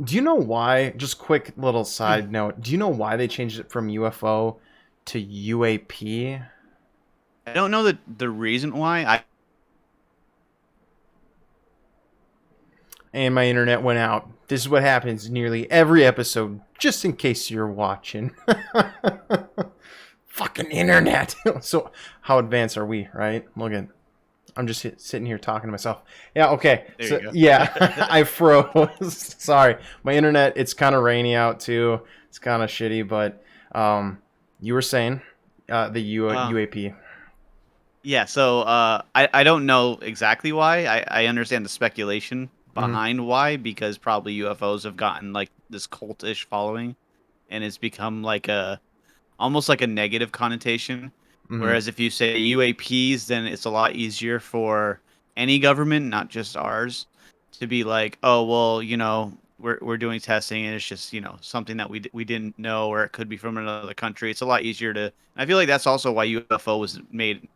Do you know why? Just quick little side note. Do you know why they changed it from UFO to UAP? I don't know the reason why. And my internet went out. This is what happens nearly every episode, just in case you're watching. Fucking internet. So, how advanced are we, right? Look at. I'm just sitting here talking to myself. Yeah, okay. There you So, go. yeah, I froze. Sorry. My internet, it's kind of rainy out too. It's kind of shitty, but you were saying the uh, UAP. yeah. So I don't know exactly why. I understand the speculation Mm-hmm. behind why because probably UFOs have gotten like this cultish following, and it's become like a almost like a negative connotation. Mm-hmm. Whereas if you say UAPs, then it's a lot easier for any government, not just ours, to be like, oh well, we're doing testing and it's just something that we didn't know or it could be from another country. It's a lot easier to. I feel like that's also why UFO was made.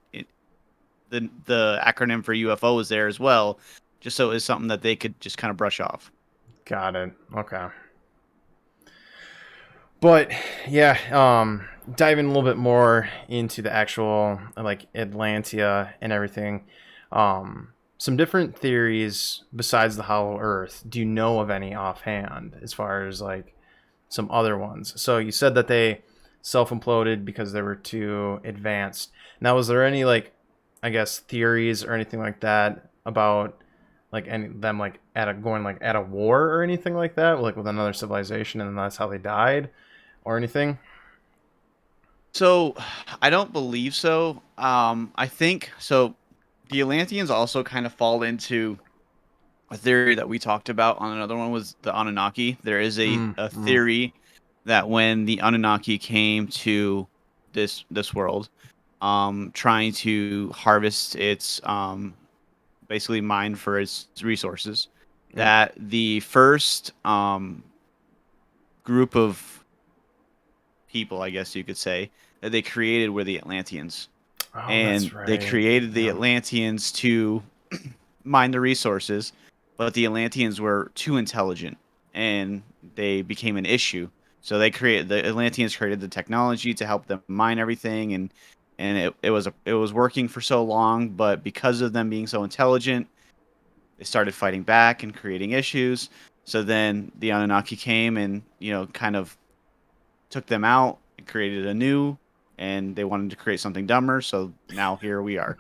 The acronym for UFO was there as well, just so it's something that they could just kind of brush off. Got it. Okay. But yeah, diving a little bit more into the actual like Atlantia and everything. Some different theories besides the Hollow Earth. Do you know of any offhand as far as like some other ones? So you said that they self-imploded because they were too advanced. Now, was there any like, I guess, theories or anything like that about like any them like going like at a war or anything like that, like with another civilization, and that's how they died? Or anything. So, I don't believe so. I think so. The Atlanteans also kind of fall into a theory that we talked about on another one was the Anunnaki. There is Mm, a mm, theory that when the Anunnaki came to this world, trying to harvest its basically mine for its resources, mm. that the first group of people, I guess you could say, that they created were the Atlanteans. Oh, And that's they right. created the Yeah. Atlanteans to mine the resources, but the Atlanteans were too intelligent and they became an issue. So the Atlanteans created the technology to help them mine everything and it was working for so long, but because of them being so intelligent, they started fighting back and creating issues. So then the Anunnaki came and, kind of took them out and created a new and they wanted to create something dumber, so now here we are.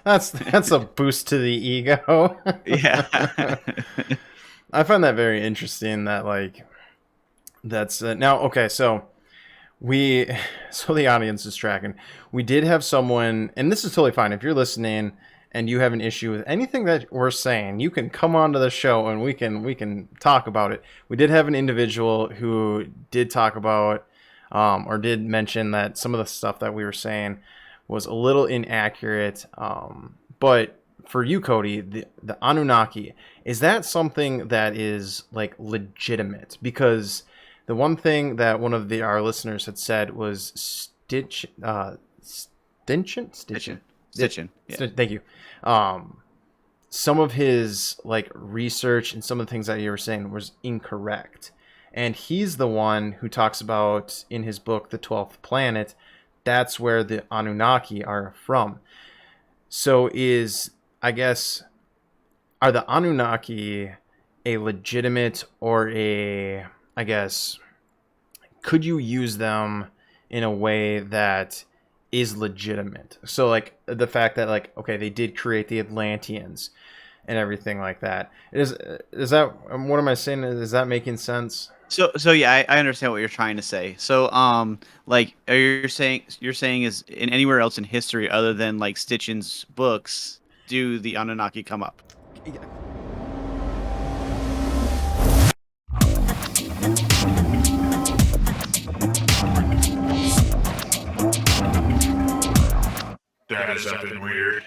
That's a boost to the ego. Yeah. I find that very interesting that like that's now okay, so we so the audience is tracking. We did have someone, and this is totally fine if you're listening and you have an issue with anything that we're saying, you can come onto the show and we can talk about it. We did have an individual who did talk about or did mention that some of the stuff that we were saying was a little inaccurate. But for you, Cody, the Anunnaki, is that something that is like legitimate? Because the one thing that one of our listeners had said was Stinchen. Stitching. Yep. Stitching. Yeah. Thank you. Um, some of his like research and some of the things that you were saying was incorrect, and he's the one who talks about in his book The 12th Planet. That's where the Anunnaki are from. So is I guess are the Anunnaki a legitimate or a I guess could you use them in a way that is legitimate? So like the fact that like okay they did create the Atlanteans and everything like that. Is that what am I saying? Is that making sense? So yeah, I understand what you're trying to say. So like are you saying is in anywhere else in history other than like Stitchin's books do the Anunnaki come up? That is something weird.